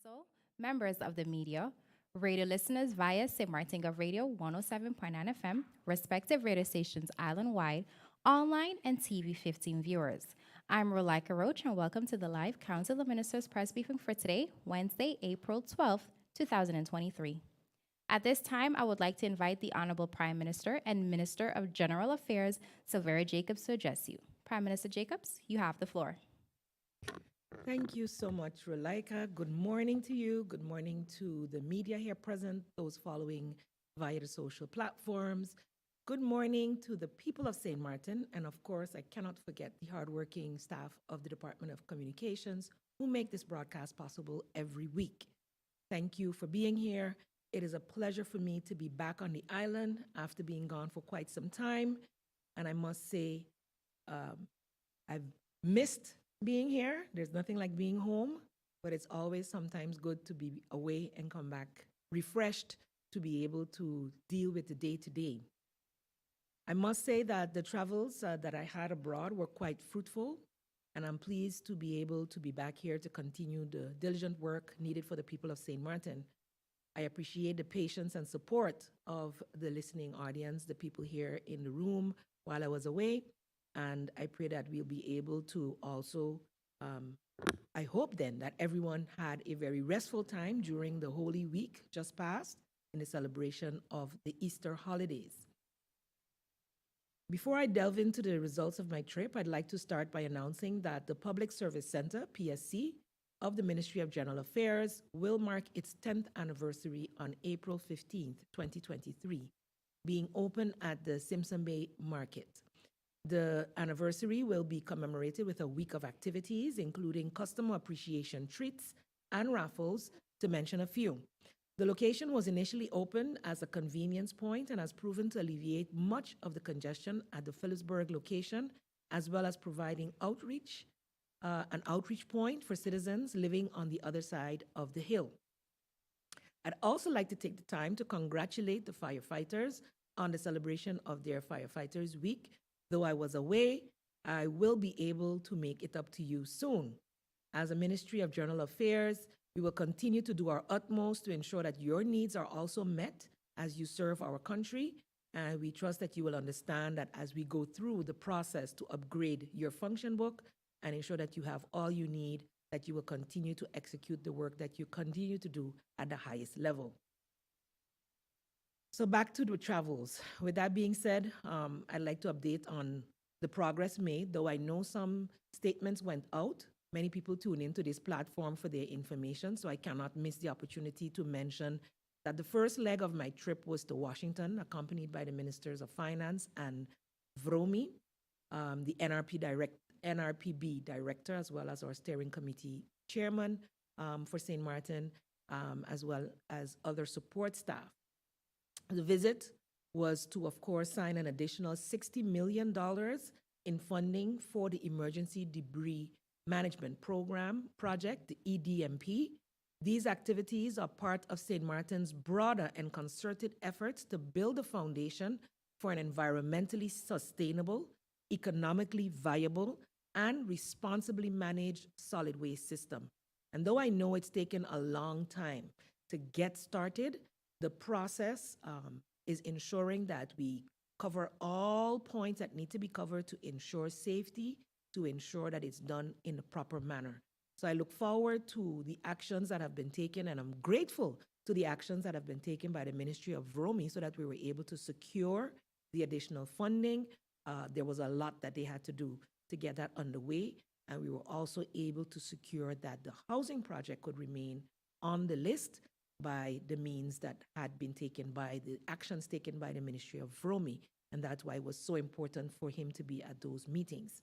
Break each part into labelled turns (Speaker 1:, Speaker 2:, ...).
Speaker 1: Council, members of the media, radio listeners via St. Martin Gov Radio 107.9 FM, respective radio stations island-wide, online and TV 15 viewers. I'm Rolika Roach and welcome to the live Council of Ministers press briefing for today, Wednesday, April 12th, 2023. At this time, I would like to invite the Honorable Prime Minister and Minister of General Affairs, Silveira Jacobs, to address you. Prime Minister Jacobs, you have the floor.
Speaker 2: Thank you so much, Rolika. Good morning to you. Good morning to the media here present, those following via the social platforms. Good morning to the people of St. Martin. And of course, I cannot forget the hardworking staff of the Department of Communications who make this broadcast possible every week. Thank you for being here. It is a pleasure for me to be back on the island after being gone for quite some time. And I must say, I've missed being here. There's nothing like being home, but it's always sometimes good to be away and come back refreshed to be able to deal with the day-to-day. I must say that the travels that I had abroad were quite fruitful, and I'm pleased to be able to be back here to continue the diligent work needed for the people of St. Martin. I appreciate the patience and support of the listening audience, the people here in the room while I was away. And I pray that we'll be able to also, I hope then that everyone had a very restful time during the Holy Week just passed in the celebration of the Easter holidays. Before I delve into the results of my trip, I'd like to start by announcing that the Public Service Center, PSC, of the Ministry of General Affairs will mark its 10th anniversary on April 15th, 2023, being open at the Simpson Bay Market. The anniversary will be commemorated with a week of activities, including customer appreciation treats and raffles, to mention a few. The location was initially opened as a convenience point and has proven to alleviate much of the congestion at the Phillipsburg location, as well as providing an outreach point for citizens living on the other side of the hill. I'd also like to take the time to congratulate the firefighters on the celebration of their Firefighters Week. Though I was away, I will be able to make it up to you soon. As a Ministry of General Affairs, we will continue to do our utmost to ensure that your needs are also met as you serve our country. And we trust that you will understand that as we go through the process to upgrade your function book and ensure that you have all you need, that you will continue to execute the work that you continue to do at the highest level. So back to the travels. With that being said, I'd like to update on the progress made, though I know some statements went out. Many people tune into this platform for their information, so I cannot miss the opportunity to mention that the first leg of my trip was to Washington, accompanied by the Ministers of Finance and VROMI, the NRPB director, as well as our steering committee chairman for St. Martin, as well as other support staff. The visit was to, of course, sign an additional $60 million in funding for the Emergency Debris Management Program project, the EDMP. These activities are part of St. Martin's broader and concerted efforts to build a foundation for an environmentally sustainable, economically viable, and responsibly managed solid waste system. And though I know it's taken a long time to get started, the process is ensuring that we cover all points that need to be covered to ensure safety, to ensure that it's done in the proper manner. So I look forward to the actions that have been taken, and I'm grateful to the actions that have been taken by the Ministry of VROMI so that we were able to secure the additional funding. There was a lot that they had to do to get that underway, and we were also able to secure that the housing project could remain on the list by the means that had been taken by the actions taken by the Ministry of VROMI, and that's why it was so important for him to be at those meetings.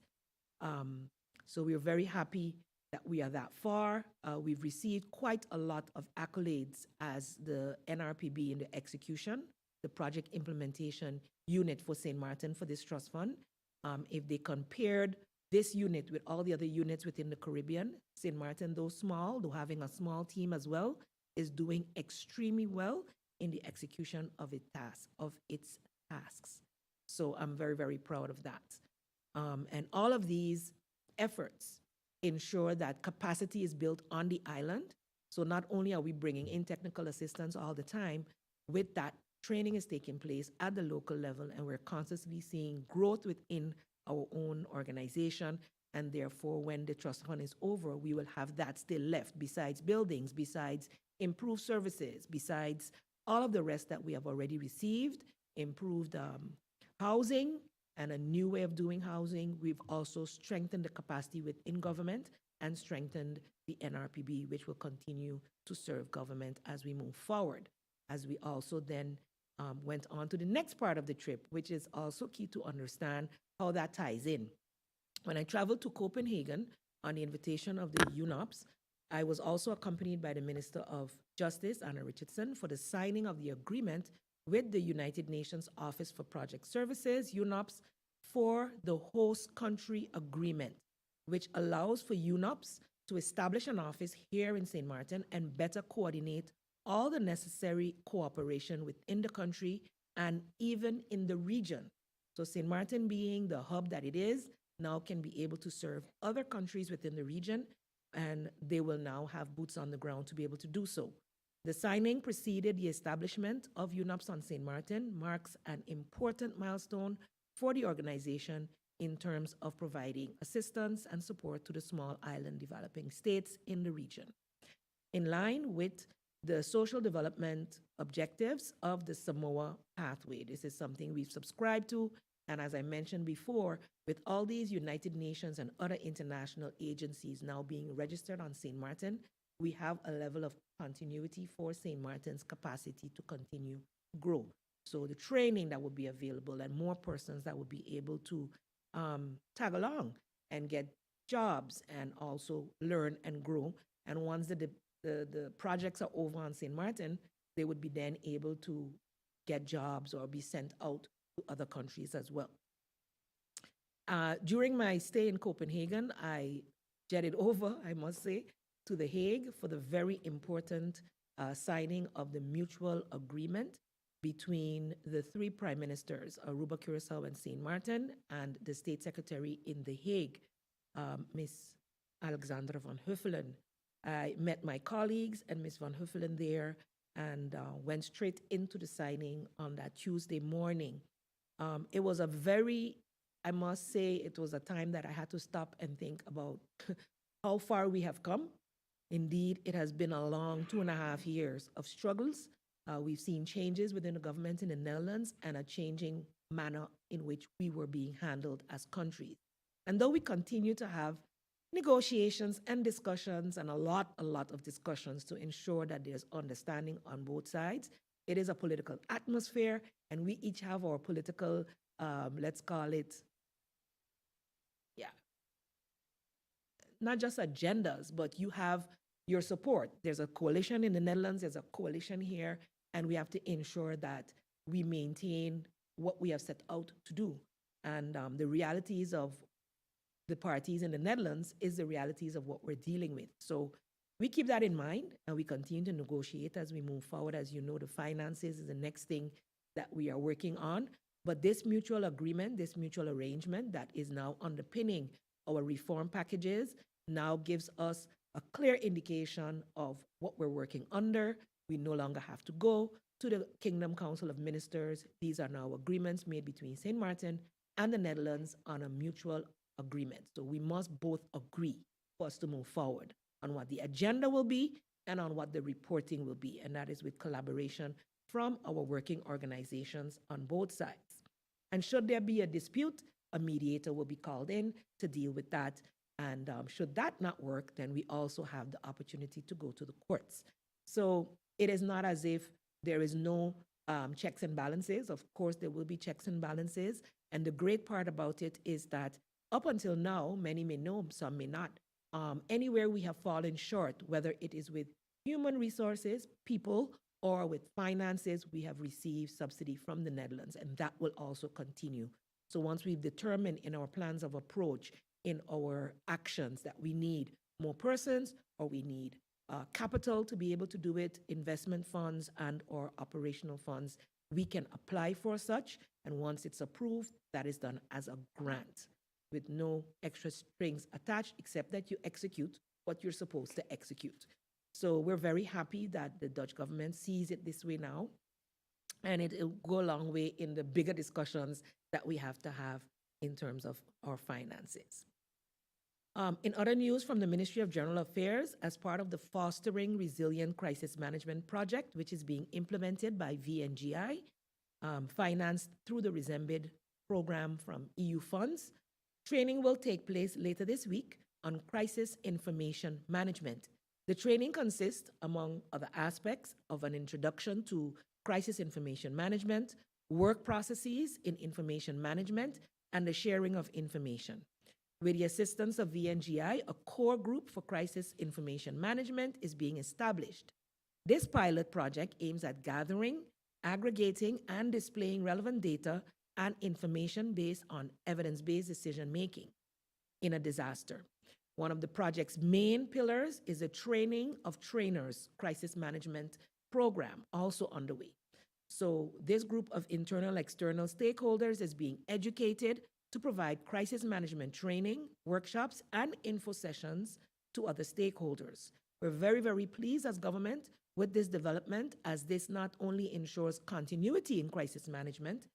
Speaker 2: So we're very happy that we are that far. We've received quite a lot of accolades as the NRPB in the execution, the project implementation unit for St. Martin for this trust fund. If they compared this unit with all the other units within the Caribbean, St. Martin, though small, though having a small team as well, is doing extremely well in the execution of its tasks. So I'm very, very proud of that. And all of these efforts ensure that capacity is built on the island So not only are we bringing in technical assistance all the time, with that, training is taking place at the local level, and we're constantly seeing growth within our own organization. And therefore, when the trust fund is over, we will have that still left, besides buildings, besides improved services, besides all of the rest that we have already received, improved housing, and a new way of doing housing. We've also strengthened the capacity within government and strengthened the NRPB, which will continue to serve government as we move forward. As we also then went on to the next part of the trip, which is also key to understand how that ties in. When I traveled to Copenhagen on the invitation of the UNOPS, I was also accompanied by the Minister of Justice, Anna Richardson, for the signing of the agreement with the United Nations Office for Project Services, UNOPS, for the host country agreement, which allows for UNOPS to establish an office here in St. Martin and better coordinate all the necessary cooperation within the country and even in the region. So St. Martin, being the hub that it is, now can be able to serve other countries within the region, and they will now have boots on the ground to be able to do so. The signing preceded the establishment of UNOPS on St. Martin, marks an important milestone for the organization in terms of providing assistance and support to the small island developing states in the region. In line with the social development objectives of the Samoa Pathway, this is something we've subscribed to, and as I mentioned before, with all these United Nations and other international agencies now being registered on St. Martin, we have a level of continuity for St. Martin's capacity to continue grow. So the training that will be available and more persons that will be able to tag along and get jobs and also learn and grow. And once the projects are over on St. Martin, they would be then able to get jobs or be sent out to other countries as well. During my stay in Copenhagen, I jetted over, I must say, to The Hague for the very important signing of the mutual agreement between the three prime ministers, Aruba, Curacao, and St. Martin, and the state secretary in The Hague, Ms. Alexandra van Huffelen. I met my colleagues and Ms. van Huffelen there and went straight into the signing on that Tuesday morning. It was a very, I must say, it was a time that I had to stop and think about how far we have come. Indeed, it has been a long 2.5 years of struggles. We've seen changes within the government in the Netherlands and a changing manner in which we were being handled as countries. And though we continue to have negotiations and discussions and a lot of discussions to ensure that there's understanding on both sides, it is a political atmosphere, and we each have our political, let's call it, not just agendas, but you have your support. There's a coalition in the Netherlands, there's a coalition here, and we have to ensure that we maintain what we have set out to do. And the realities of the parties in the Netherlands is the realities of what we're dealing with. So we keep that in mind, and we continue to negotiate as we move forward. As you know, the finances is the next thing that we are working on. But this mutual agreement, this mutual arrangement that is now underpinning our reform packages now gives us a clear indication of what we're working under. We no longer have to go to the Kingdom Council of Ministers. These are now agreements made between St. Martin and the Netherlands on a mutual agreement. So we must both agree for us to move forward on what the agenda will be and on what the reporting will be. And that is with collaboration from our working organizations on both sides. And should there be a dispute, a mediator will be called in to deal with that. And should that not work, then we also have the opportunity to go to the courts. So it is not as if there is no checks and balances. Of course, there will be checks and balances. And the great part about it is that up until now, many may know, some may not, anywhere we have fallen short, whether it is with human resources, people, or with finances, we have received subsidy from the Netherlands, and that will also continue. So once we've determined in our plans of approach, in our actions, that we need more persons or we need capital to be able to do it, investment funds and or operational funds, we can apply for such. And once it's approved, that is done as a grant with no extra strings attached, except that you execute what you're supposed to execute. So we're very happy that the Dutch government sees it this way now, and it'll go a long way in the bigger discussions that we have to have in terms of our finances. In other news from the Ministry of General Affairs, as part of the Fostering Resilient Crisis Management Project, which is being implemented by VNGI, financed through the Resembid program from EU funds, training will take place later this week on crisis information management. The training consists, among other aspects, of an introduction to crisis information management, work processes in information management, and the sharing of information. With the assistance of VNGI, a core group for crisis information management is being established. This pilot project aims at gathering, aggregating, and displaying relevant data and information based on evidence-based decision-making in a disaster. One of the project's main pillars is a training of trainers crisis management program, also underway. So this group of internal, external stakeholders is being educated to provide crisis management training, workshops, and info sessions to other stakeholders. We're very, very pleased as government with this development, as this not only ensures continuity in crisis management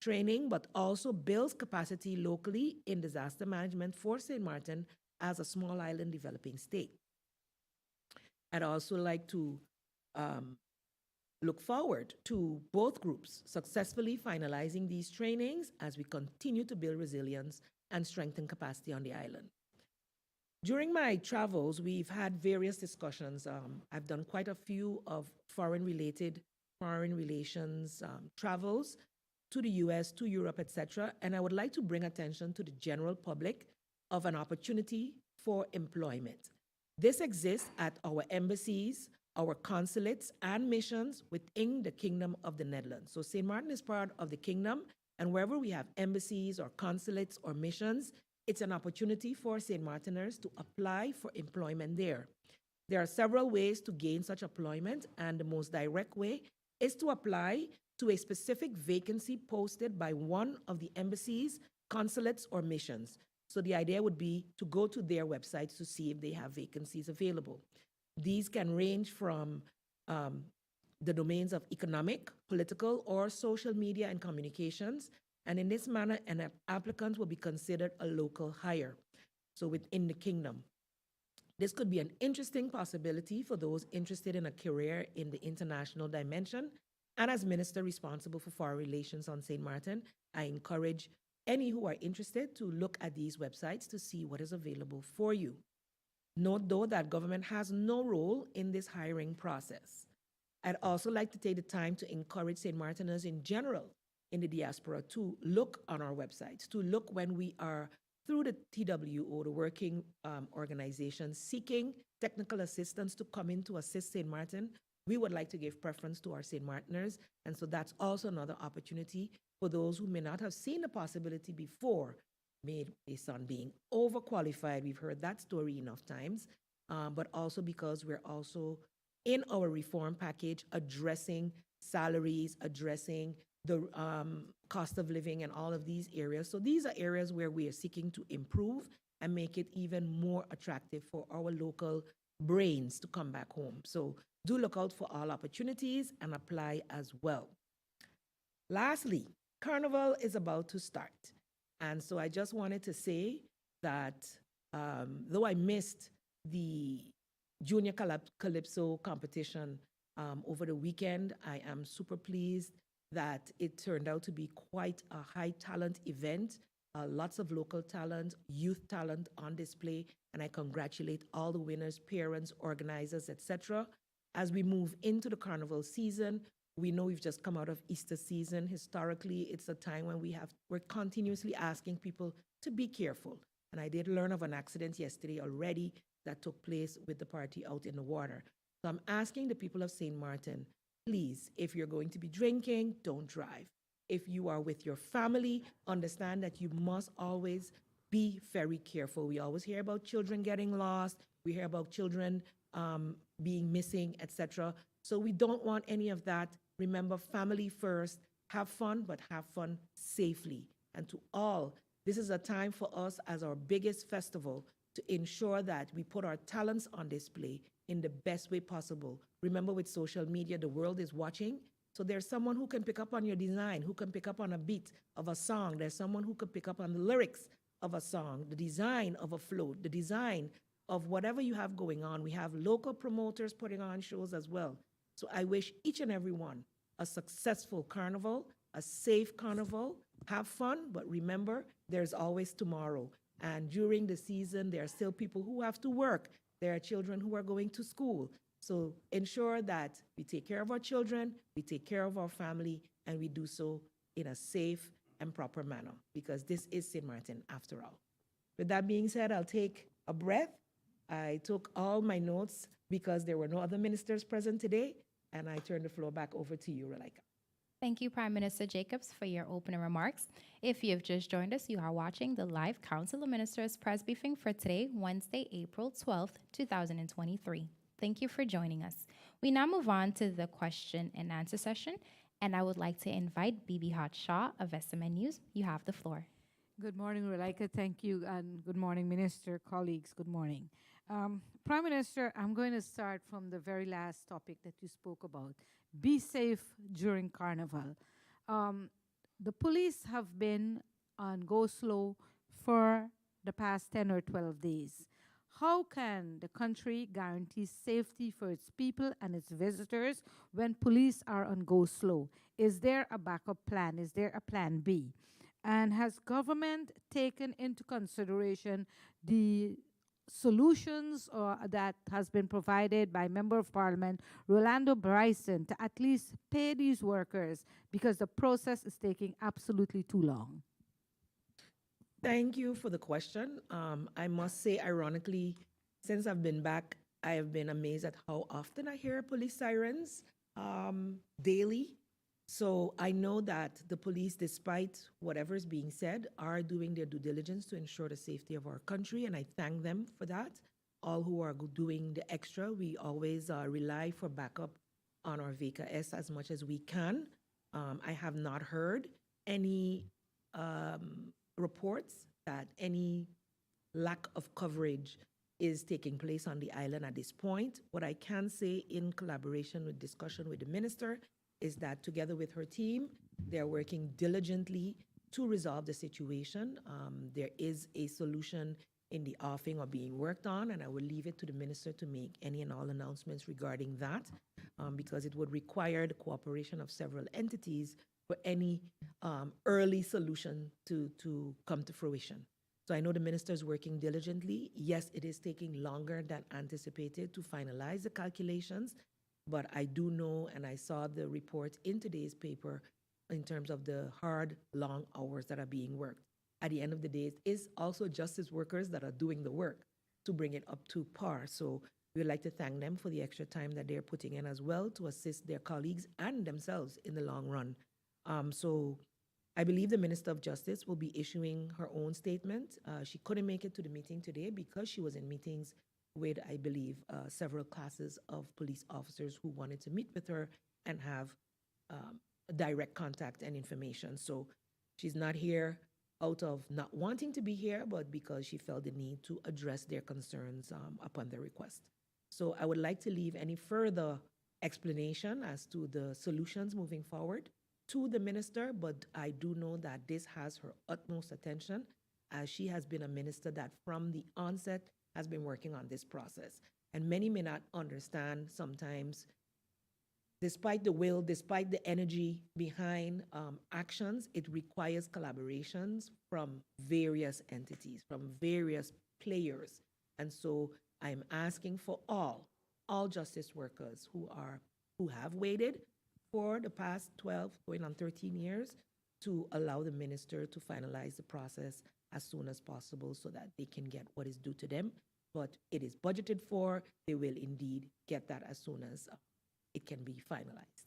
Speaker 2: training, but also builds capacity locally in disaster management for St. Martin as a small island developing state. I'd also like to look forward to both groups successfully finalizing these trainings as we continue to build resilience and strengthen capacity on the island. During my travels, we've had various discussions. I've done quite a few of foreign relations travels to the US, to Europe, etc. And I would like to bring attention to the general public of an opportunity for employment. This exists at our embassies, our consulates, and missions within the Kingdom of the Netherlands. So St. Martin is part of the kingdom, and wherever we have embassies or consulates or missions, it's an opportunity for St. Martiners to apply for employment there. There are several ways to gain such employment, and the most direct way is to apply to a specific vacancy posted by one of the embassies, consulates, or missions. So the idea would be to go to their websites to see if they have vacancies available. These can range from the domains of economic, political, or social media and communications. And in this manner, an applicant will be considered a local hire, so within the kingdom. This could be an interesting possibility for those interested in a career in the international dimension. And as minister responsible for foreign relations on St. Martin, I encourage any who are interested to look at these websites to see what is available for you. Note, though, that government has no role in this hiring process. I'd also like to take the time to encourage St. Martiners in general in the diaspora to look on our websites, to look when we are through the TWO, the working organization, seeking technical assistance to come in to assist St. Martin. We would like to give preference to our St. Martiners, and so that's also another opportunity for those who may not have seen the possibility before, made based on being overqualified. We've heard that story enough times, but also because we're also in our reform package addressing salaries, addressing the cost of living and all of these areas. So these are areas where we are seeking to improve and make it even more attractive for our local brains to come back home. So do look out for all opportunities and apply as well. Lastly, Carnival is about to start. And so I just wanted to say that though I missed the Junior Calypso competition over the weekend, I am super pleased that it turned out to be quite a high talent event. Lots of local talent, youth talent on display, and I congratulate all the winners, parents, organizers, etc. As we move into the Carnival season, we know we've just come out of Easter season. Historically, it's a time when we're continuously asking people to be careful. And I did learn of an accident yesterday already that took place with the party out in the water. So I'm asking the people of St. Martin, please, if you're going to be drinking, don't drive. If you are with your family, understand that you must always be very careful. We always hear about children getting lost. We hear about children being missing, etc. So we don't want any of that. Remember, family first. Have fun, but have fun safely. And to all, this is a time for us as our biggest festival to ensure that we put our talents on display in the best way possible. Remember, with social media, the world is watching. So there's someone who can pick up on your design, who can pick up on a beat of a song. There's someone who can pick up on the lyrics of a song, the design of a float, the design of whatever you have going on. We have local promoters putting on shows as well. So I wish each and every one a successful carnival, a safe carnival. Have fun, but remember, there's always tomorrow. And during the season, there are still people who have to work. There are children who are going to school. So ensure that we take care of our children, we take care of our family, and we do so in a safe and proper manner, because this is St. Martin after all. With that being said, I'll take a breath. I took all my notes because there were no other ministers present today, and I turn the floor back over to you, Relaika.
Speaker 1: Thank you, Prime Minister Jacobs, for your opening remarks. If you have just joined us, you are watching the live Council of Ministers press briefing for today, Wednesday, April 12th, 2023. Thank you for joining us. We now move on to the question and answer session, and I would like to invite Bibi Hot Shaw of SMN News. You have the floor.
Speaker 3: Good morning, Relaika. Thank you. And good morning, Minister, colleagues. Good morning. Prime Minister, I'm going to start from the very last topic that you spoke about. Be safe during Carnival. The police have been on go slow for the past 10 or 12 days. How can the country guarantee safety for its people and its visitors when police are on go slow? Is there a backup plan? Is there a plan B? And has government taken into consideration the solutions that has been provided by Member of Parliament Rolando Bryson to at least pay these workers, because the process is taking absolutely too long?
Speaker 2: Thank you for the question. I must say, ironically, since I've been back, I have been amazed at how often I hear police sirens daily. So I know that the police, despite whatever is being said, are doing their due diligence to ensure the safety of our country, and I thank them for that. All who are doing the extra, we always rely for backup on our VECA S as much as we can. I have not heard any reports that any lack of coverage is taking place on the island at this point. What I can say, in collaboration with discussion with the minister, is that together with her team, they're working diligently to resolve the situation. There is a solution in the offing or being worked on, and I will leave it to the minister to make any and all announcements regarding that, because it would require the cooperation of several entities for any early solution to come to fruition. So I know the minister is working diligently. Yes, it is taking longer than anticipated to finalize the calculations, but I do know, and I saw the report in today's paper in terms of the hard, long hours that are being worked. At the end of the day, it is also justice workers that are doing the work to bring it up to par. So we would like to thank them for the extra time that they're putting in as well to assist their colleagues and themselves in the long run. So I believe the Minister of Justice will be issuing her own statement. She couldn't make it to the meeting today because she was in meetings with, I believe, several classes of police officers who wanted to meet with her and have direct contact and information. So she's not here out of not wanting to be here, but because she felt the need to address their concerns upon their request. So I would like to leave any further explanation as to the solutions moving forward to the minister, but I do know that this has her utmost attention, as she has been a minister that from the onset has been working on this process. And many may not understand sometimes, despite the will, despite the energy behind actions, it requires collaborations from various entities, from various players. And so I'm asking for all justice workers who have waited for the past 12, going on 13 years, to allow the minister to finalize the process as soon as possible so that they can get what is due to them. But it is budgeted for. They will indeed get that as soon as it can be finalized.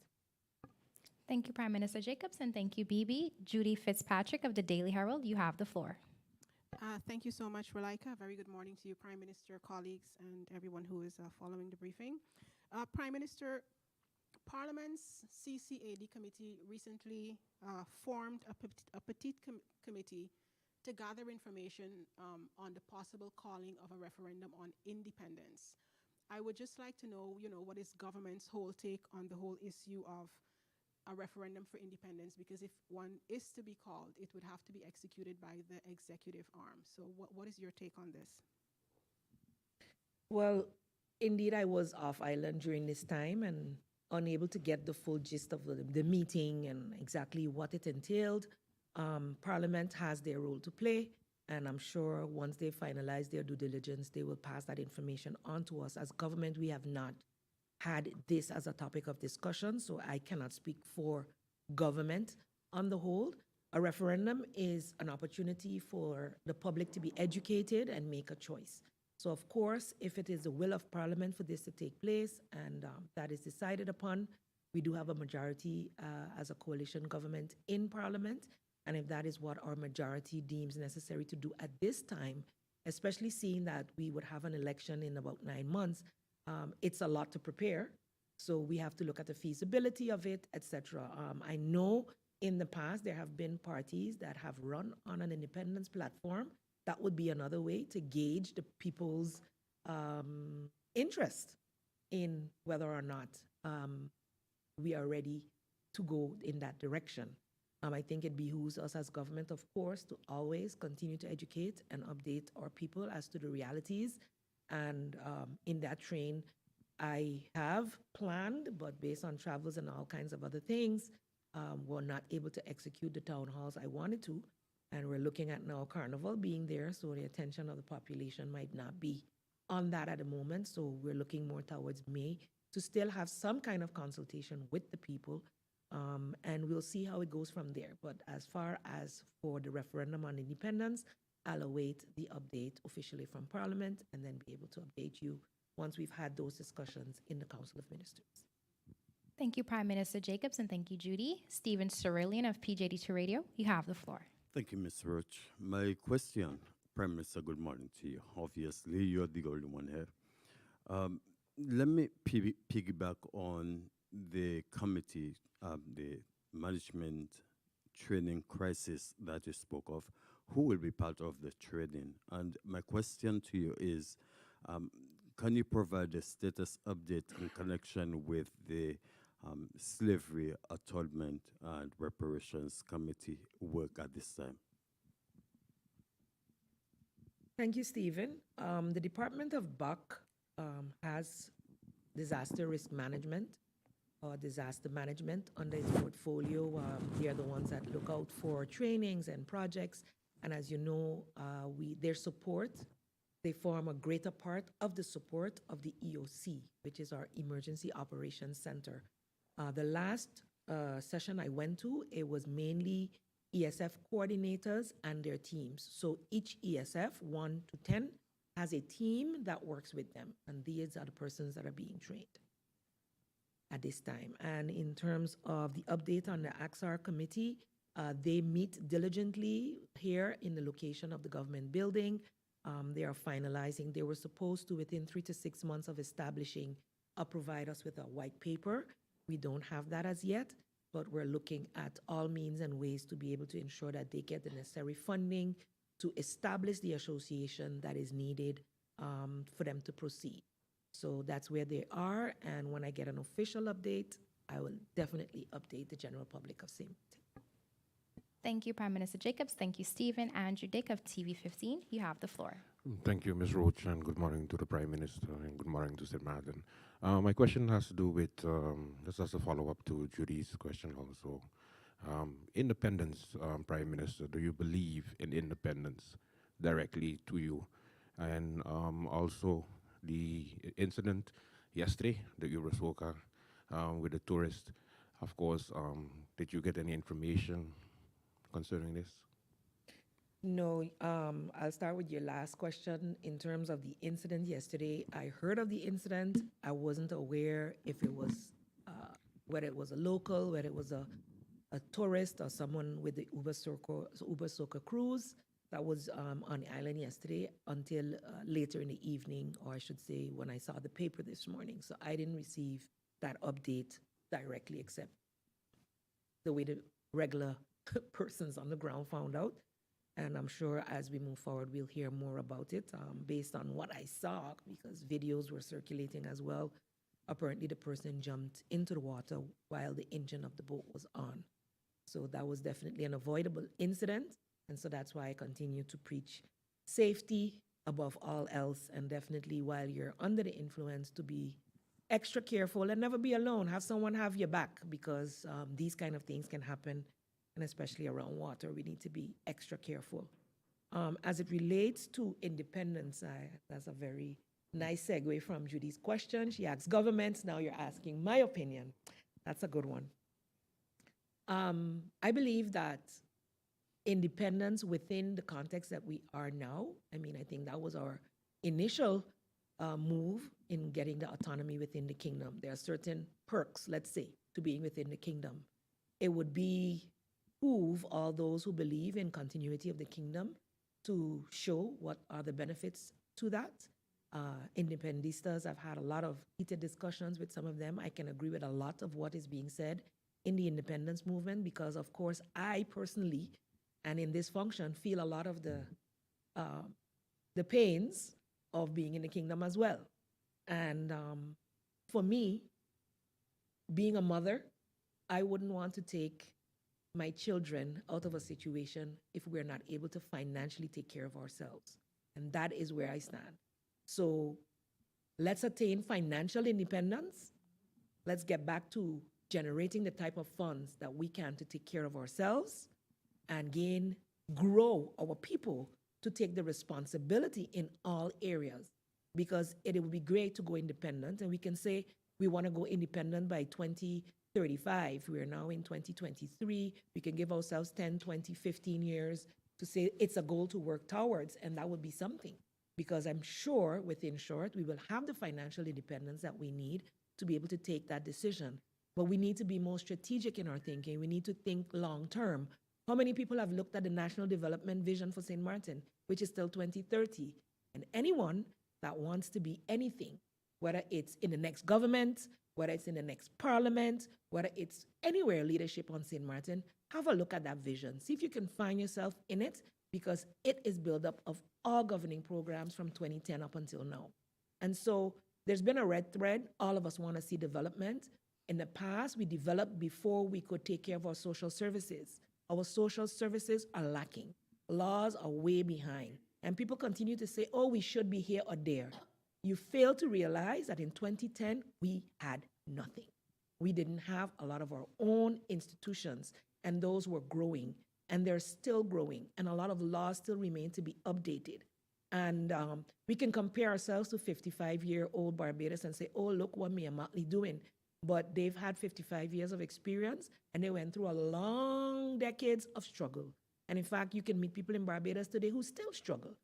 Speaker 1: Thank you, Prime Minister Jacobs, and thank you, Bibi. Judy Fitzpatrick of the Daily Herald, you have the floor.
Speaker 4: Thank you so much, Relaika. Very good morning to you, Prime Minister, colleagues, and everyone who is following the briefing. Prime Minister, Parliament's CCAD committee recently formed a petite committee to gather information on the possible calling of a referendum on independence. I would just like to know, what is government's whole take on the whole issue of a referendum for independence? Because if one is to be called, it would have to be executed by the executive arm. So what is your take on this?
Speaker 2: Well, indeed, I was off island during this time and unable to get the full gist of the meeting and exactly what it entailed. Parliament has their role to play, and I'm sure once they finalize their due diligence, they will pass that information on to us. As government, we have not had this as a topic of discussion, so I cannot speak for government on the whole. A referendum is an opportunity for the public to be educated and make a choice. So, of course, if it is the will of Parliament for this to take place and that is decided upon, we do have a majority as a coalition government in Parliament. And if that is what our majority deems necessary to do at this time, especially seeing that we would have an election in about 9 months, it's a lot to prepare. So we have to look at the feasibility of it, etc. I know in the past there have been parties that have run on an independence platform. That would be another way to gauge the people's interest in whether or not we are ready to go in that direction. I think it behooves us as government, of course, to always continue to educate and update our people as to the realities. And in that train, I have planned, but based on travels and all kinds of other things, we're not able to execute the town halls I wanted to. And we're looking at now Carnival being there, so the attention of the population might not be on that at the moment. So we're looking more towards May to still have some kind of consultation with the people. And we'll see how it goes from there. But as far as for the referendum on independence, I'll await the update officially from Parliament and then be able to update you once we've had those discussions in the Council of Ministers.
Speaker 1: Thank you, Prime Minister Jacobs, and thank you, Judy. Stephen Cerulean of PJD2 Radio, you have the floor.
Speaker 5: Thank you, Ms. Roach. My question, Prime Minister, good morning to you. Obviously, you're the only one here. Let me piggyback on the committee, the management training crisis that you spoke of. Who will be part of the training? And my question to you is, can you provide a status update in connection with the Slavery Atonement and Reparations Committee work at this time?
Speaker 2: Thank you, Stephen. The Department of BUC has disaster risk management or disaster management under its portfolio. They are the ones that look out for trainings and projects. And as you know, their support, they form a greater part of the support of the EOC, which is our Emergency Operations Center. The last session I went to, it was mainly ESF coordinators and their teams. So each ESF, 1 to 10, has a team that works with them. And these are the persons that are being trained at this time. And in terms of the update on the AXAR committee, they meet diligently here in the location of the government building. They are finalizing. They were supposed to, within 3 to 6 months of establishing, provide us with a white paper. We don't have that as yet, but we're looking at all means and ways to be able to ensure that they get the necessary funding to establish the association that is needed for them to proceed. So that's where they are, and when I get an official update, I will definitely update the general public of St.
Speaker 1: Thank you, Prime Minister Jacobs. Thank you, Stephen. Andrew Dick of TV15, you have the floor.
Speaker 6: Thank you, Ms. Roach, and good morning to the Prime Minister, and good morning to St. Martin. My question has to do with, just as a follow-up to Judy's question also. Independence, Prime Minister, do you believe in independence directly to you? And also the incident yesterday, the Eurosoca with the tourist, of course, did you get any information concerning this?
Speaker 2: No, I'll start with your last question. In terms of the incident yesterday, I heard of the incident. I wasn't aware if it was, whether it was a local, whether it was a tourist or someone with the Uber Soca cruise that was on the island yesterday until later in the evening, or I should say when I saw the paper this morning. So I didn't receive that update directly, except the way the regular persons on the ground found out. And I'm sure as we move forward, we'll hear more about it based on what I saw, because videos were circulating as well. Apparently, the person jumped into the water while the engine of the boat was on. So that was definitely an avoidable incident. And so that's why I continue to preach safety above all else. And definitely while you're under the influence, to be extra careful and never be alone. Have someone have your back, because these kind of things can happen. And especially around water, we need to be extra careful. As it relates to independence, that's a very nice segue from Judy's question. She asked governments, now you're asking my opinion. That's a good one. I believe that independence within the context that we are now, I mean, I think that was our initial move in getting the autonomy within the kingdom. There are certain perks, let's say, to being within the kingdom. It would behoove all those who believe in continuity of the kingdom to show what are the benefits to that. Independistas, I've had a lot of heated discussions with some of them. I can agree with a lot of what is being said in the independence movement, because of course I personally, and in this function, feel a lot of the pains of being in the kingdom as well. And for me, being a mother, I wouldn't want to take my children out of a situation if we're not able to financially take care of ourselves. And that is where I stand. So let's attain financial independence. Let's get back to generating the type of funds that we can to take care of ourselves and grow our people to take the responsibility in all areas. Because it would be great to go independent, and we can say we want to go independent by 2035. We are now in 2023. We can give ourselves 10, 20, 15 years to say it's a goal to work towards, and that would be something. Because I'm sure within short, we will have the financial independence that we need to be able to take that decision. But we need to be more strategic in our thinking. We need to think long term. How many people have looked at the National Development Vision for St. Martin, which is still 2030? And anyone that wants to be anything, whether it's in the next government, whether it's in the next parliament, whether it's anywhere leadership on St. Martin, have a look at that vision. See if you can find yourself in it, because it is built up of all governing programs from 2010 up until now. And so there's been a red thread. All of us want to see development. In the past, we developed before we could take care of our social services. Our social services are lacking. Laws are way behind. And people continue to say, oh, we should be here or there. You fail to realize that in 2010, we had nothing. We didn't have a lot of our own institutions, and those were growing, and they're still growing, and a lot of laws still remain to be updated. And we can compare ourselves to 55-year-old Barbados and say, oh, look what Mia Mottley doing. But they've had 55 years of experience, and they went through a long decades of struggle. And in fact, you can meet people in Barbados today who still struggle.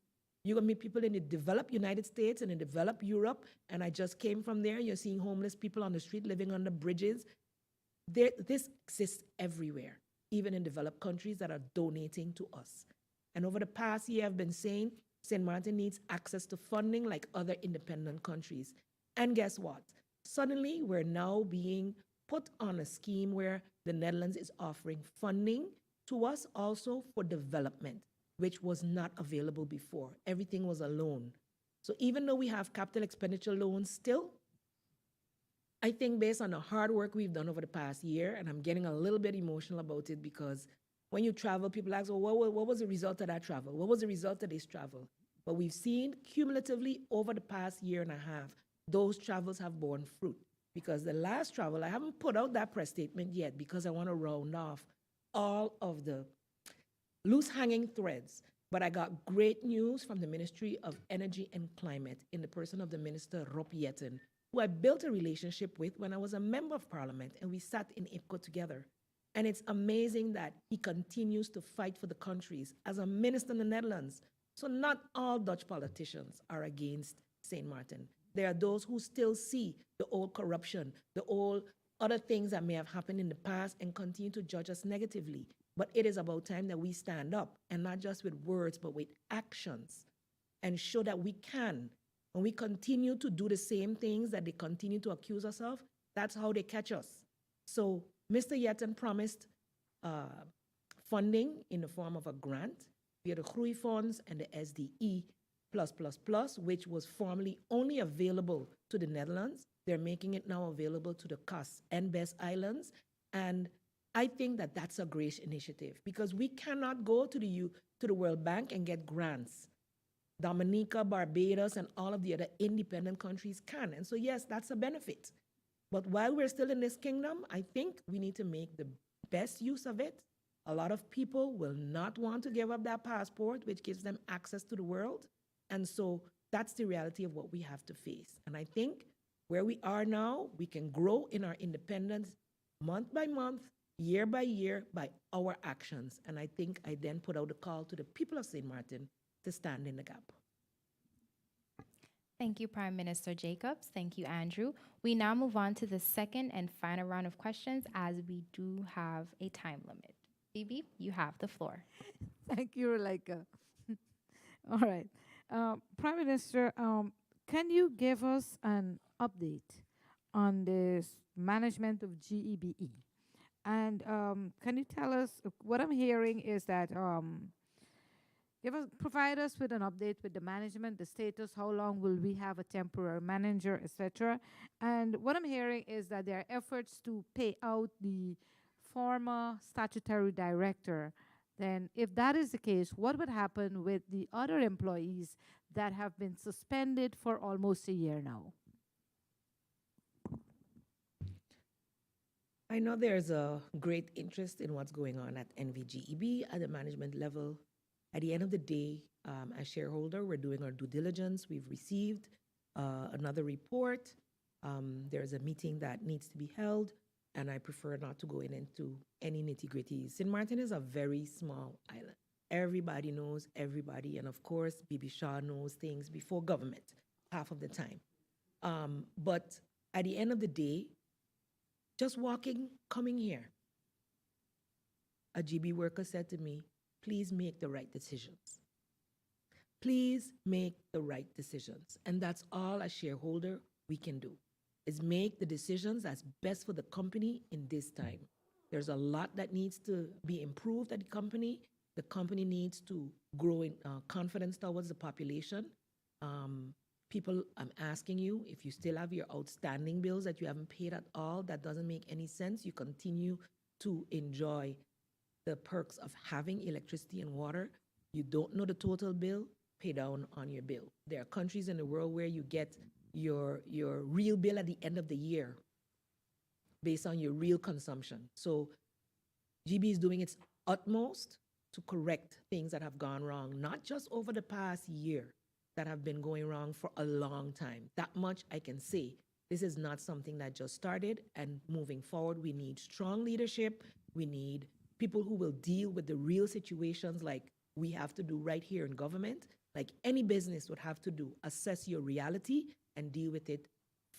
Speaker 2: You can meet people in the developed United States and in developed Europe, and I just came from there. You're seeing homeless people on the street living under bridges. This exists everywhere, even in developed countries that are donating to us. And over the past year, I've been saying St. Martin needs access to funding like other independent countries. And guess what? Suddenly, we're now being put on a scheme where the Netherlands is offering funding to us also for development, which was not available before. Everything was a loan. So even though we have capital expenditure loans still, I think based on the hard work we've done over the past year, and I'm getting a little bit emotional about it, because when you travel, people ask, well, what was the result of that travel? What was the result of this travel? But we've seen cumulatively over the past year and a half, those travels have borne fruit. Because the last travel, I haven't put out that press statement yet because I want to round off all of the loose hanging threads. But I got great news from the Ministry of Energy and Climate in the person of the Minister Rob Yetten, who I built a relationship with when I was a member of Parliament, and we sat in IPCO together. And it's amazing that he continues to fight for the countries as a minister in the Netherlands. So not all Dutch politicians are against St. Martin. There are those who still see the old corruption, the old other things that may have happened in the past and continue to judge us negatively. But it is about time that we stand up, and not just with words, but with actions, and show that we can. When we continue to do the same things that they continue to accuse us of, that's how they catch us. So Mr. Yetten promised funding in the form of a grant. via the Groei Funds and the SDE which was formerly only available to the Netherlands. They're making it now available to the CAS and BES Islands. And I think that that's a great initiative because we cannot go to the World Bank and get grants. Dominica, Barbados, and all of the other independent countries can. And so, yes, that's a benefit. But while we're still in this kingdom, I think we need to make the best use of it. A lot of people will not want to give up that passport, which gives them access to the world. And so that's the reality of what we have to face. And I think where we are now, we can grow in our independence month by month, year by year, by our actions. And I think I then put out a call to the people of St. Martin to stand in the gap.
Speaker 1: Thank you, Prime Minister Jacobs. Thank you, Andrew. We now move on to the second and final round of questions as we do have a time limit. Phoebe, you have the floor.
Speaker 3: Thank you, Relaika. All right. Prime Minister, can you give us an update on the management of GEBE? And can you tell us, what I'm hearing is that provide us with an update with the management, the status, how long will we have a temporary manager, etc. And what I'm hearing is that there are efforts to pay out the former statutory director. Then if that is the case, what would happen with the other employees that have been suspended for almost a year now?
Speaker 2: I know there's a great interest in what's going on at NVGEB at the management level. At the end of the day, as shareholder, we're doing our due diligence. We've received another report. There's a meeting that needs to be held, and I prefer not to go into any nitty-gritties. St. Martin is a very small island. Everybody knows everybody, and of course, Bibi Shaw knows things before government half of the time. But at the end of the day, just coming here, a GB worker said to me, please make the right decisions. Please make the right decisions. And that's all as shareholder we can do, is make the decisions that's best for the company in this time. There's a lot that needs to be improved at the company. The company needs to grow in confidence towards the population. People, I'm asking you, if you still have your outstanding bills that you haven't paid at all, that doesn't make any sense. You continue to enjoy the perks of having electricity and water. You don't know the total bill, pay down on your bill. There are countries in the world where you get your real bill at the end of the year based on your real consumption. So GB is doing its utmost to correct things that have gone wrong, not just over the past year, that have been going wrong for a long time. That much I can say. This is not something that just started, and moving forward, we need strong leadership. We need people who will deal with the real situations like we have to do right here in government, like any business would have to do, assess your reality and deal with it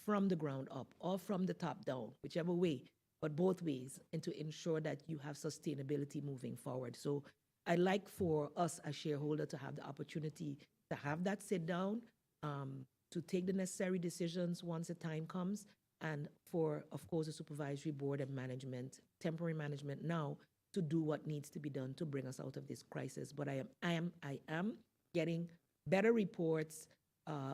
Speaker 2: from the ground up or from the top down, whichever way, but both ways, and to ensure that you have sustainability moving forward. So I'd like for us as shareholder to have the opportunity to have that sit down, to take the necessary decisions once the time comes, and for, of course, the supervisory board and management, temporary management now, to do what needs to be done to bring us out of this crisis. But I am getting better reports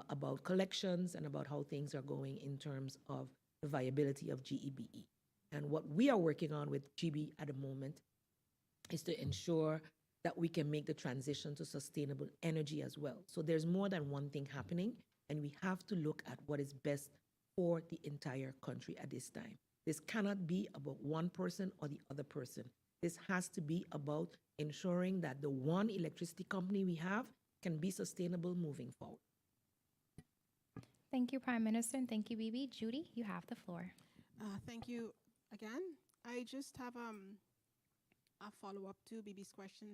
Speaker 2: about collections and about how things are going in terms of the viability of GEBE. And what we are working on with GB at the moment is to ensure that we can make the transition to sustainable energy as well. So there's more than one thing happening, and we have to look at what is best for the entire country at this time. This cannot be about one person or the other person. This has to be about ensuring that the one electricity company we have can be sustainable moving forward.
Speaker 1: Thank you, Prime Minister, and thank you, Bibi. Judy, you have the floor.
Speaker 4: Thank you again. I just have a follow-up to Bibi's question,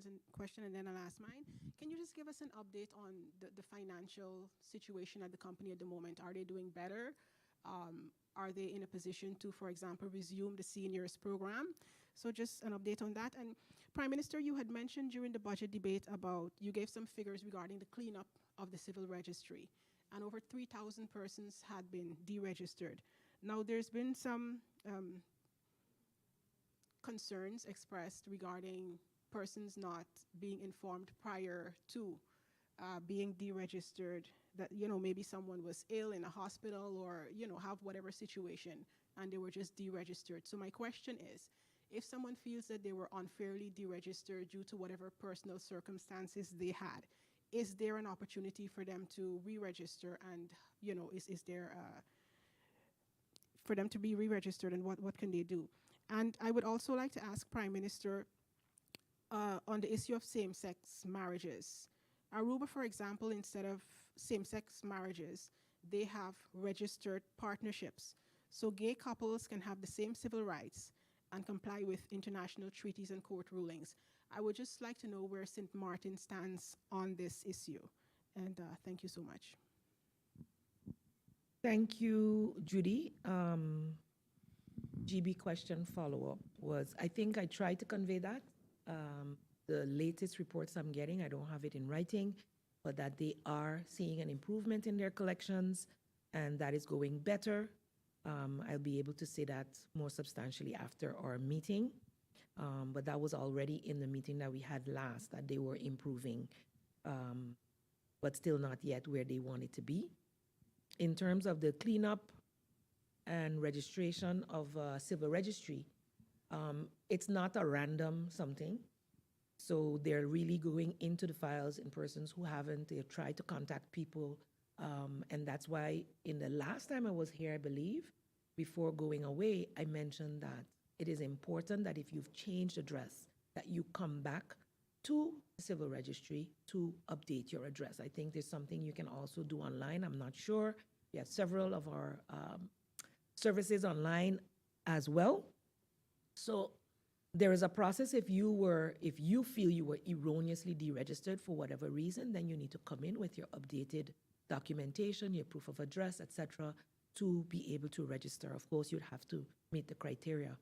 Speaker 4: and then I'll ask mine. Can you just give us an update on the financial situation at the company at the moment? Are they doing better? Are they in a position to, for example, resume the seniors program? So just an update on that. And Prime Minister, you had mentioned during the budget debate you gave some figures regarding the cleanup of the civil registry, and over 3,000 persons had been deregistered. Now, there's been some concerns expressed regarding persons not being informed prior to being deregistered, that, maybe someone was ill in a hospital or, have whatever situation, and they were just deregistered. So my question is, if someone feels that they were unfairly deregistered due to whatever personal circumstances they had, is there an opportunity for them to re-register, and, is there for them to be re-registered, and what can they do? And I would also like to ask Prime Minister on the issue of same-sex marriages. Aruba, for example, instead of same-sex marriages, they have registered partnerships. So gay couples can have the same civil rights and comply with international treaties and court rulings. I would just like to know where St. Martin stands on this issue. And thank you so much.
Speaker 2: Thank you, Judy. GB question follow-up was, I think I tried to convey that. The latest reports I'm getting, I don't have it in writing, but that they are seeing an improvement in their collections, and that is going better. I'll be able to say that more substantially after our meeting. But that was already in the meeting that we had last, that they were improving, but still not yet where they wanted to be. In terms of the cleanup and registration of civil registry, it's not a random something. So they're really going into the files in persons who haven't. They've tried to contact people. And that's why in the last time I was here, I believe, before going away, I mentioned that it is important that if you've changed address, that you come back to the civil registry to update your address. I think there's something you can also do online. I'm not sure. We have several of our services online as well. So there is a process. If you feel you were erroneously deregistered for whatever reason, then you need to come in with your updated documentation, your proof of address, etc., to be able to register. Of course, you'd have to meet the criteria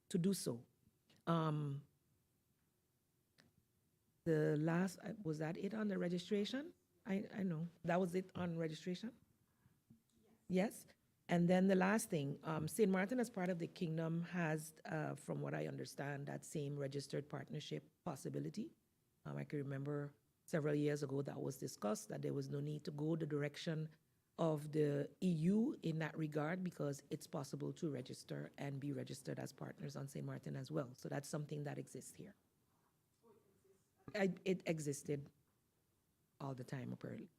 Speaker 2: to do so. The last, was that it on the registration? I know, that was it on registration? Yes. And then the last thing, St. Martin, as part of the kingdom, has, from what I understand, that same registered partnership possibility. I can remember several years ago that was discussed, that there was no need to go the direction of the EU in that regard, because it's possible to register and be registered as partners on St. Martin as well. So that's something that exists here. It existed all the time, apparently.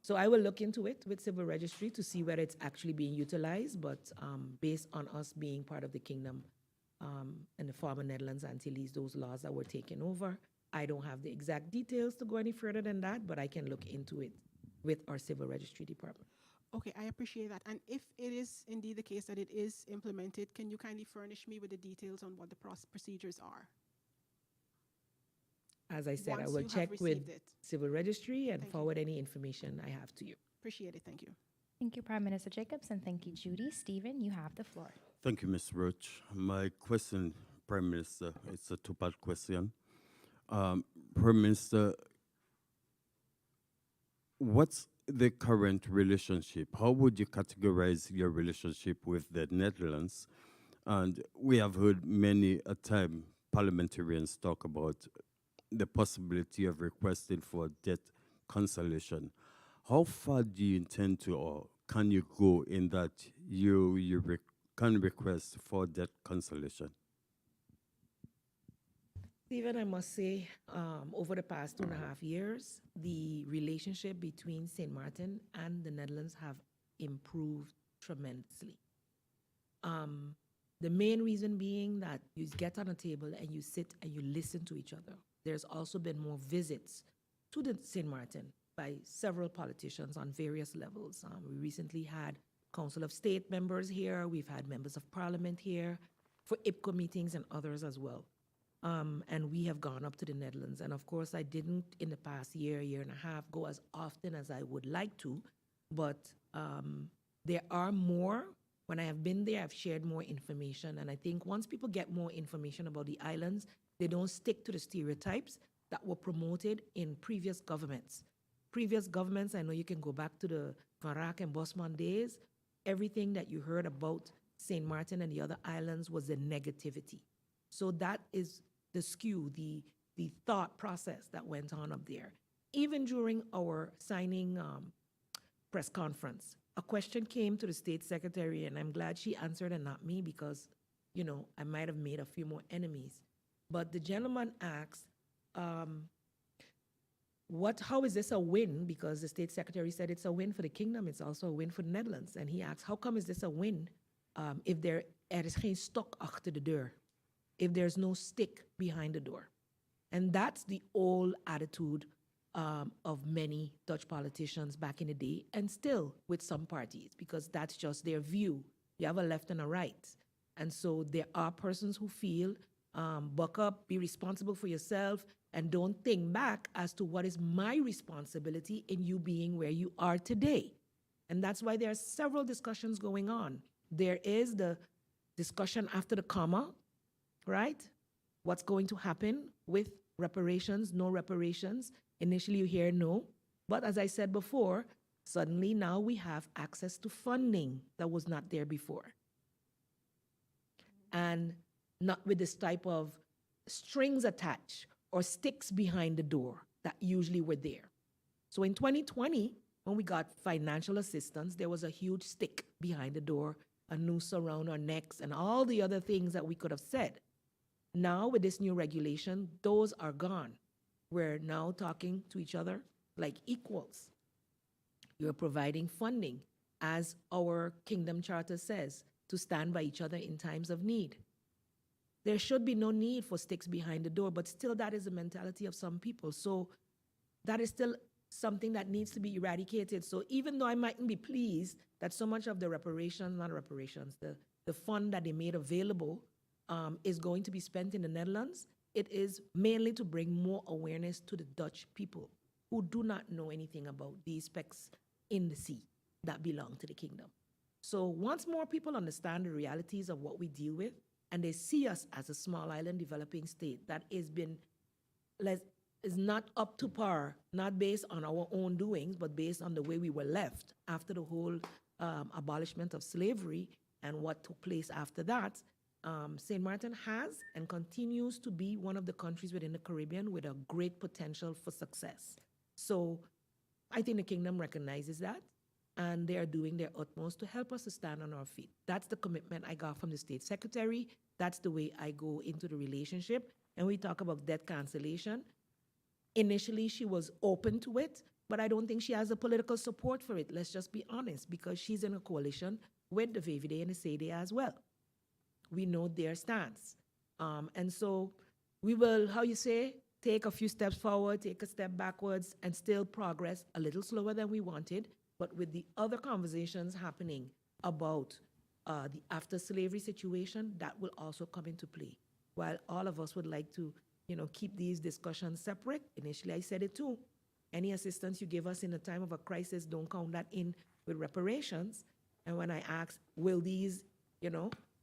Speaker 2: So I will look into it with Civil Registry to see whether it's actually being utilized, but based on us being part of the kingdom and the former Netherlands Antilles, those laws that were taken over, I don't have the exact details to go any further than that, but I can look into it with our Civil Registry department.
Speaker 4: Okay, I appreciate that. And if it is indeed the case that it is implemented, can you kindly furnish me with the details on what the procedures are?
Speaker 2: As I said, I
Speaker 4: Once
Speaker 2: will
Speaker 4: you have
Speaker 2: check with
Speaker 4: received it.
Speaker 2: Civil Registry and
Speaker 4: Thank you.
Speaker 2: forward any information I have to you.
Speaker 4: Appreciate it. Thank you.
Speaker 1: Thank you, Prime Minister Jacobs, and thank you, Judy. Stephen, you have the floor.
Speaker 5: Thank you, Ms. Roach. My question, Prime Minister, it's a two-part question. Prime Minister, what's the current relationship? How would you categorize your relationship with the Netherlands? And we have heard many a time parliamentarians talk about the possibility of requesting for debt cancellation. How far do you intend to, or can you go in that you can request for debt cancellation?
Speaker 2: Stephen, I must say, over the past 2.5 years, the relationship between St. Martin and the Netherlands have improved tremendously. The main reason being that you get on a table and you sit and you listen to each other. There's also been more visits to the St. Martin by several politicians on various levels. We recently had Council of State members here. We've had members of Parliament here for IPCO meetings and others as well. And we have gone up to the Netherlands. And of course, I didn't in the past year and a half go as often as I would like to, but there are more. When I have been there, I've shared more information. And I think once people get more information about the islands, they don't stick to the stereotypes that were promoted in previous governments. Previous governments, I know you can go back to the Van Raak and Bosman days, everything that you heard about St. Martin and the other islands was the negativity. So that is the skew, the thought process that went on up there. Even during our signing press conference, a question came to the state secretary, and I'm glad she answered and not me because, you know, I might have made a few more enemies. But the gentleman asked, how is this a win? Because the state secretary said it's a win for the kingdom, it's also a win for the Netherlands. And he asked, how come is this a win if er is geen stok achter de deur, if there's no stick behind the door? And that's the old attitude of many Dutch politicians back in the day, and still with some parties, because that's just their view. You have a left and a right. And so there are persons who feel, buck up, be responsible for yourself, and don't think back as to what is my responsibility in you being where you are today. And that's why there are several discussions going on. There is the discussion after the comma, right? What's going to happen with reparations, no reparations? Initially, you hear no. But as I said before, suddenly now we have access to funding that was not there before. And not with this type of strings attached or sticks behind the door that usually were there. So in 2020, when we got financial assistance, there was a huge stick behind the door, a noose around our necks, and all the other things that we could have said. Now, with this new regulation, those are gone. We're now talking to each other like equals. You're providing funding, as our Kingdom Charter says, to stand by each other in times of need. There should be no need for sticks behind the door, but still that is the mentality of some people. So that is still something that needs to be eradicated. So even though I mightn't be pleased that so much of the the fund that they made available is going to be spent in the Netherlands, it is mainly to bring more awareness to the Dutch people who do not know anything about these specks in the sea that belong to the kingdom. So once more people understand the realities of what we deal with, and they see us as a small island developing state that is not up to par, not based on our own doings, but based on the way we were left after the whole abolishment of slavery and what took place after that, St. Martin has and continues to be one of the countries within the Caribbean with a great potential for success. So I think the kingdom recognizes that, and they are doing their utmost to help us to stand on our feet. That's the commitment I got from the state secretary. That's the way I go into the relationship. And we talk about debt cancellation. Initially, she was open to it, but I don't think she has the political support for it. Let's just be honest, because she's in a coalition with the VVD and the CEDE as well. We know their stance. And so we will, take a few steps forward, take a step backwards, and still progress a little slower than we wanted, but with the other conversations happening about the after-slavery situation, that will also come into play. While all of us would like to, keep these discussions separate, initially I said it too. Any assistance you give us in a time of a crisis, don't count that in with reparations. And when I asked, will these,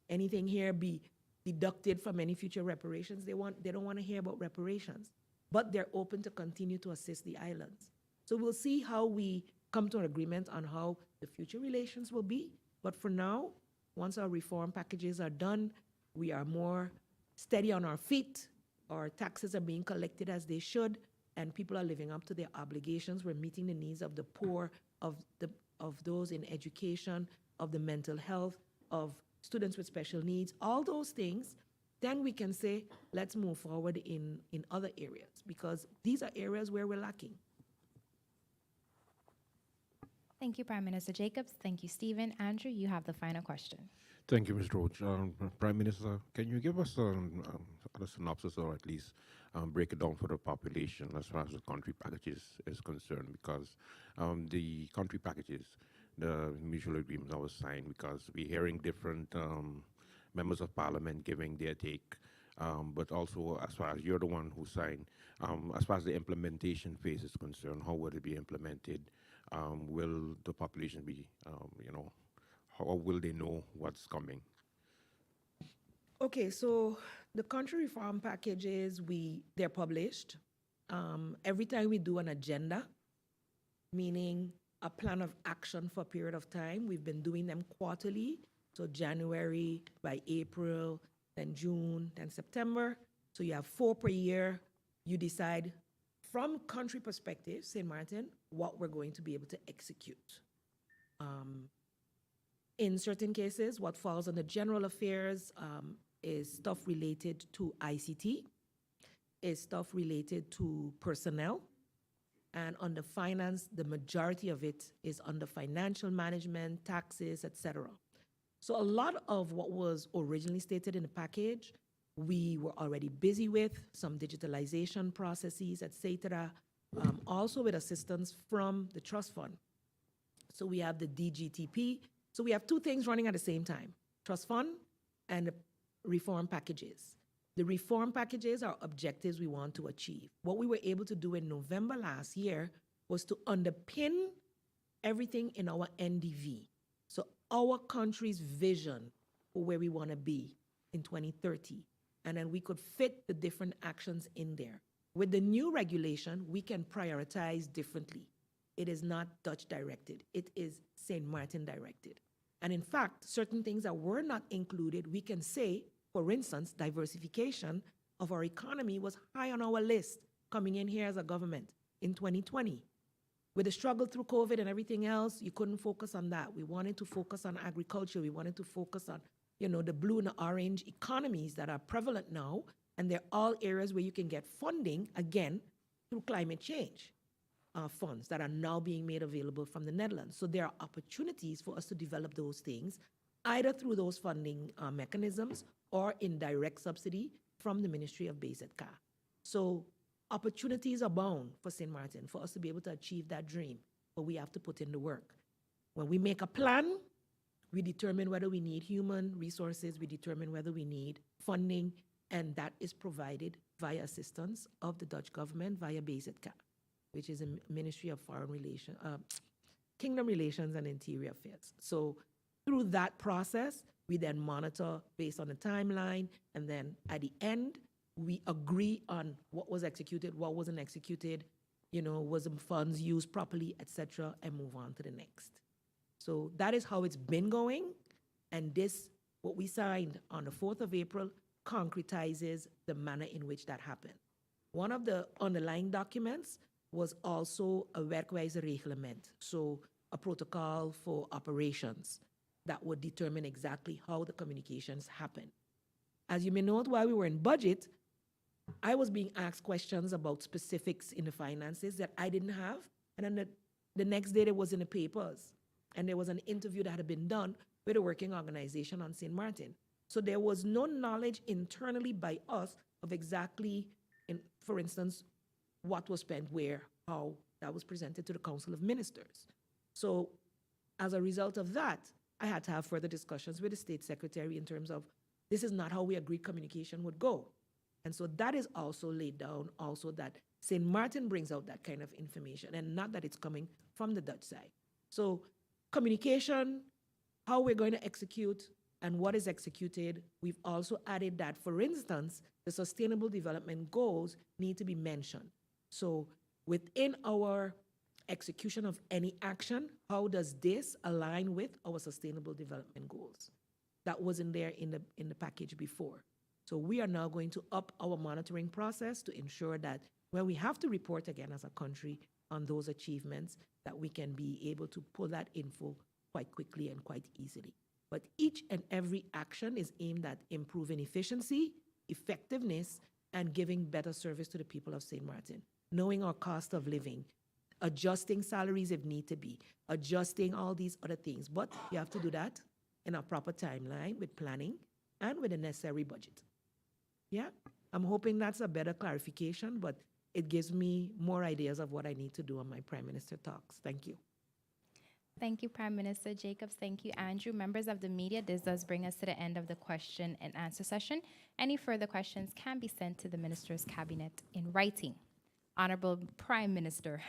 Speaker 2: anything here be deducted from any future reparations, they don't want to hear about reparations. But they're open to continue to assist the islands. So we'll see how we come to an agreement on how the future relations will be. But for now, once our reform packages are done, we are more steady on our feet, our taxes are being collected as they should, and people are living up to their obligations. We're meeting the needs of the poor, of those in education, of the mental health, of students with special needs, all those things. Then we can say, let's move forward in other areas, because these are areas where we're lacking.
Speaker 1: Thank you, Prime Minister Jacobs. Thank you, Stephen. Andrew, you have the final question.
Speaker 6: Thank you, Mr. Roach. Prime Minister, can you give us a synopsis, or at least break it down for the population as far as the country packages is concerned? Because the country packages, the mutual agreements that was signed, because we're hearing different members of parliament giving their take, but also as far as you're the one who signed, as far as the implementation phase is concerned, how will it be implemented? Will the population be, how will they know what's coming?
Speaker 2: Okay, so the country reform packages, they're published. Every time we do an agenda, meaning a plan of action for a period of time, we've been doing them quarterly. So January, by April, then June, then September. So you have 4 per year. You decide from country perspective, St. Martin, what we're going to be able to execute. In certain cases, what falls under general affairs is stuff related to ICT, is stuff related to personnel, and under finance, the majority of it is under financial management, taxes, etc. So a lot of what was originally stated in the package, we were already busy with, some digitalization processes, etc., also with assistance from the trust fund. So we have the DGTP. So we have 2 things running at the same time, trust fund and the reform packages. The reform packages are objectives we want to achieve. What we were able to do in November last year was to underpin everything in our NDV. So our country's vision for where we want to be in 2030. And then we could fit the different actions in there. With the new regulation, we can prioritize differently. It is not Dutch directed. It is St. Martin directed. And in fact, certain things that were not included, we can say, for instance, diversification of our economy was high on our list coming in here as a government in 2020. With the struggle through COVID and everything else, you couldn't focus on that. We wanted to focus on agriculture. We wanted to focus on, the blue and the orange economies that are prevalent now, and they're all areas where you can get funding, again, through climate change funds that are now being made available from the Netherlands. So there are opportunities for us to develop those things, either through those funding mechanisms or in direct subsidy from the Ministry of BZK. So opportunities abound for St. Martin for us to be able to achieve that dream, but we have to put in the work. When we make a plan, we determine whether we need human resources, we determine whether we need funding, and that is provided via assistance of the Dutch government via BZK, which is a Ministry of Foreign Relations, Kingdom Relations and Interior Affairs. So through that process, we then monitor based on the timeline, and then at the end, we agree on what was executed, what wasn't executed, was the funds used properly, etc., and move on to the next. So that is how it's been going, and this, what we signed on the 4th of April, concretizes the manner in which that happened. One of the underlying documents was also a werkwijzereglement, so a protocol for operations that would determine exactly how the communications happen. As you may note, while we were in budget, I was being asked questions about specifics in the finances that I didn't have, and then the next day it was in the papers, and there was an interview that had been done with a working organization on St. Martin. So there was no knowledge internally by us of exactly, for instance, what was spent where, how that was presented to the Council of Ministers. So as a result of that, I had to have further discussions with the State Secretary in terms of, this is not how we agreed communication would go. And so that is also laid down, also that St. Martin brings out that kind of information, and not that it's coming from the Dutch side. So communication, how we're going to execute, and what is executed. We've also added that, for instance, the Sustainable Development Goals need to be mentioned. So within our execution of any action, how does this align with our Sustainable Development Goals? That wasn't there in the package before. So we are now going to up our monitoring process to ensure that when we have to report again as a country on those achievements, that we can be able to pull that info quite quickly and quite easily. But each and every action is aimed at improving efficiency, effectiveness, and giving better service to the people of St. Martin, knowing our cost of living, adjusting salaries if need to be, adjusting all these other things. But you have to do that in a proper timeline with planning and with a necessary budget. Yeah, I'm hoping that's a better clarification, but it gives me more ideas of what I need to do on my Prime Minister talks. Thank you.
Speaker 1: Thank you, Prime Minister Jacobs. Thank you, Andrew. Members of the media, this does bring us to the end of the question and answer session. Any further questions can be sent to the Minister's Cabinet in writing. Honorable Prime Minister,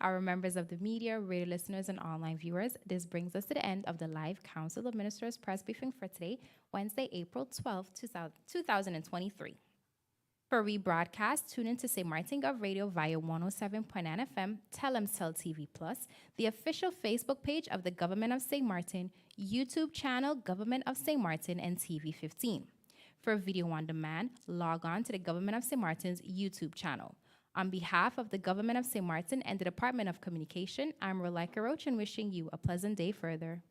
Speaker 1: our members of the media, radio listeners, and online viewers, this brings us to the end of the live Council of Ministers press briefing for today, Wednesday, April 12, 2023. For rebroadcast, tune in to St. Martin Gov Radio via 107.9 FM, Telemcell TV Plus, the official Facebook page of the Government of St. Martin, YouTube channel Government of St. Martin, and TV 15. For video on demand, log on to the Government of St. Martin's YouTube channel. On behalf of the Government of St. Martin and the Department of Communication, I'm Rolika Roach and wishing you a pleasant day further.